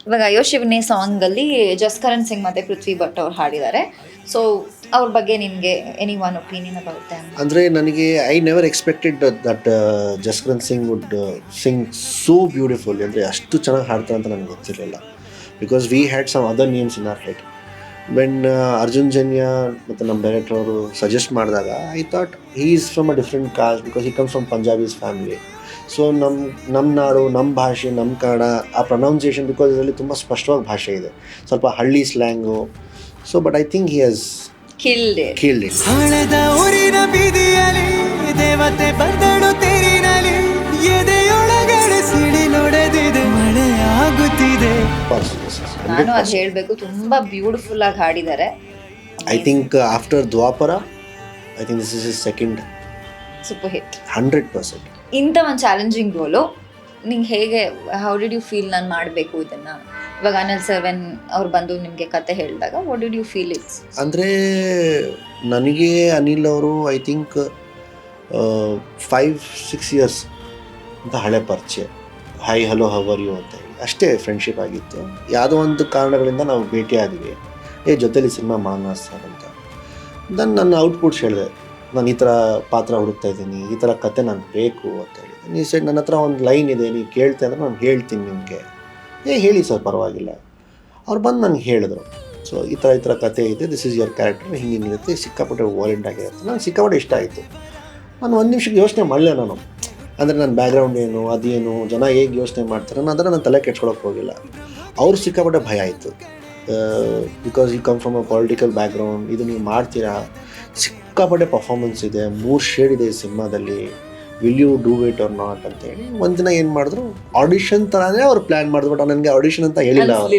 ಇವಾಗ ಅಯ್ಯೋ ಶಿವನೇ ಸಾಂಗಲ್ಲಿ ಜಸ್ಕರಣ್ ಸಿಂಗ್ ಮತ್ತು ಪೃಥ್ವಿ ಭಟ್ ಅವ್ರು ಹಾಡಿದ್ದಾರೆ. ಸೊ ಅವ್ರ ಬಗ್ಗೆ ನಿಮಗೆ any one opinion about them? ಅಂದರೆ ನನಗೆ I never expected that Jaskaran Singh would sing so beautiful. ಅಂದರೆ ಅಷ್ಟು ಚೆನ್ನಾಗಿ ಹಾಡ್ತಾರೆ ಅಂತ ನನಗೆ ಗೊತ್ತಿರಲಿಲ್ಲ. Because we had some other names in our head. When Arjun Janya ಮತ್ತು ನಮ್ಮ ಡೈರೆಕ್ಟರ್ ಅವರು ಸಜೆಸ್ಟ್ ಮಾಡಿದಾಗ I thought he is from a different caste because he comes from Punjabis family. So ನಮ್ಮ ನಾಡು, ನಮ್ಮ ಭಾಷೆ, ನಮ್ಮ ಕನ್ನಡ, ಆ ಪ್ರೊನೌನ್ಸಿಯೇಷನ್ ಬಿಕಾಸ್ ಇದರಲ್ಲಿ ತುಂಬ ಸ್ಪಷ್ಟವಾಗಿ ಭಾಷೆ ಇದೆ, ಸ್ವಲ್ಪ ಹಳ್ಳಿ slang. So but I think he has killed it. ಹಳೆದ ಊರಿನ ಬೀದಿಯಲ್ಲಿ ದೇವತೆ ಬಂದಳು ತೇರಿನಲ್ಲಿ, ಎದೆಯೊಳಗಡೆ ಸಿಡಿಲೊಡೆದಿದೆ, ಮಳೆಯಾಗುತ್ತಿದೆ. ನಾನು ಅದು ಹೇಳಬೇಕು, ತುಂಬ ಬ್ಯೂಟಿಫುಲ್ ಆಗಿ ಹಾಡಿದ್ದಾರೆ. ಐ ಥಿಂಕ್ ಆಫ್ಟರ್ ದ್ವಾಪರ I think this is is second super hit. 100%. ಇಂಥ ಒಂದು ಚಾಲೆಂಜಿಂಗ್ ರೋಲು ನಿಂಗೆ ಹೇಗೆ, ಹೌ ಡಿಡ್ ಯು ಫೀಲ್ ನಾನು ಮಾಡಬೇಕು ಇದನ್ನು? ಇವಾಗ ಅನಿಲ್ ಸೆವೆನ್ ಅವ್ರು ಬಂದು ನಿಮಗೆ ಕತೆ ಹೇಳಿದಾಗ what did you feel it's? ಅಂದರೆ ನನಗೆ ಅನಿಲ್ ಅವರು ಐ ಥಿಂಕ್ 5-6 ಇಯರ್ಸ್ ಅಂತ ಹಳೆ ಪರಿಚಯ. ಹೈ ಹಲೋ ಹವರ್ ಯು ಅಂತ ಹೇಳಿ ಅಷ್ಟೇ ಫ್ರೆಂಡ್ಶಿಪ್ ಆಗಿತ್ತು. ಯಾವುದೋ ಒಂದು ಕಾರಣಗಳಿಂದ ನಾವು ಭೇಟಿಯಾದ್ವಿ, ಜೊತೇಲಿ ಸಿನಿಮಾ ಮಾಡೋಣ ಸರ್ ಅಂತ. ನನ್ನ ಔಟ್ಪುಟ್ಸ್ ಹೇಳಿದೆ, ನಾನು ಈ ಥರ ಪಾತ್ರ ಹುಡುಕ್ತಾ ಇದ್ದೀನಿ, ಈ ಥರ ಕತೆ ನನಗೆ ಬೇಕು ಅಂತ ಹೇಳಿ. ನೀವು ಸೈಡ್ ನನ್ನ ಹತ್ರ ಒಂದು ಲೈನ್ ಇದೆ, ನೀವು ಕೇಳ್ತೆ ಅಂದರೆ ನಾನು ಹೇಳ್ತೀನಿ ನಿಮಗೆ. ಹೇಳಿ ಸರ್ ಪರವಾಗಿಲ್ಲ. ಅವ್ರು ಬಂದು ನನಗೆ ಹೇಳಿದ್ರು, ಸೊ ಈ ಥರ ಕತೆ ಇದೆ, ದಿಸ್ ಈಸ್ ಯುವರ್ ಕ್ಯಾರೆಕ್ಟರ್, ಹಿಂಗಿರುತ್ತೆ, ಸಿಕ್ಕಾಪಟ್ಟೆ ವಾಲೆಂಟ್ ಆಗಿರುತ್ತೆ. ನಾನು ಸಿಕ್ಕಾಪಟ್ಟೆ ಇಷ್ಟ ಆಯಿತು. ನಾನು ಒಂದು ನಿಮಿಷಕ್ಕೆ ಯೋಚನೆ ಮಾಡಲಿಲ್ಲ ನಾನು, ಅಂದರೆ ನನ್ನ ಬ್ಯಾಕ್ಗ್ರೌಂಡ್ ಏನು, ಅದೇನು, ಜನ ಹೇಗೆ ಯೋಚನೆ ಮಾಡ್ತಾರೆ, ನಾನು ಅದನ್ನು ನಾನು ತಲೆ ಕೆಡ್ಸ್ಕೊಳಕ್ಕೆ ಹೋಗಿಲ್ಲ. ಅವ್ರು ಸಿಕ್ಕಾಪಟ್ಟೆ ಭಯ ಆಯಿತು, because you come from a political background, ಇದು ನೀವು ಮಾಡ್ತೀರಾ, ಸಿಕ್ಕಾಪಟ್ಟೆ ಪರ್ಫಾರ್ಮೆನ್ಸ್ ಇದೆ, 3 ಶೇಡ್ ಇದೆ ಈ ಸಿನಿಮಾದಲ್ಲಿ, will you do it or not ಅಂತೇಳಿ ಒಂದಿನ ಏನು ಮಾಡಿದ್ರು, ಆಡಿಷನ್ ಥರನೇ ಅವ್ರು ಪ್ಲ್ಯಾನ್ ಮಾಡಿದ್ರು. ಬಟ್ ನನಗೆ ಆಡಿಷನ್ ಅಂತ ಹೇಳಿಲ್ಲ ಅವರು.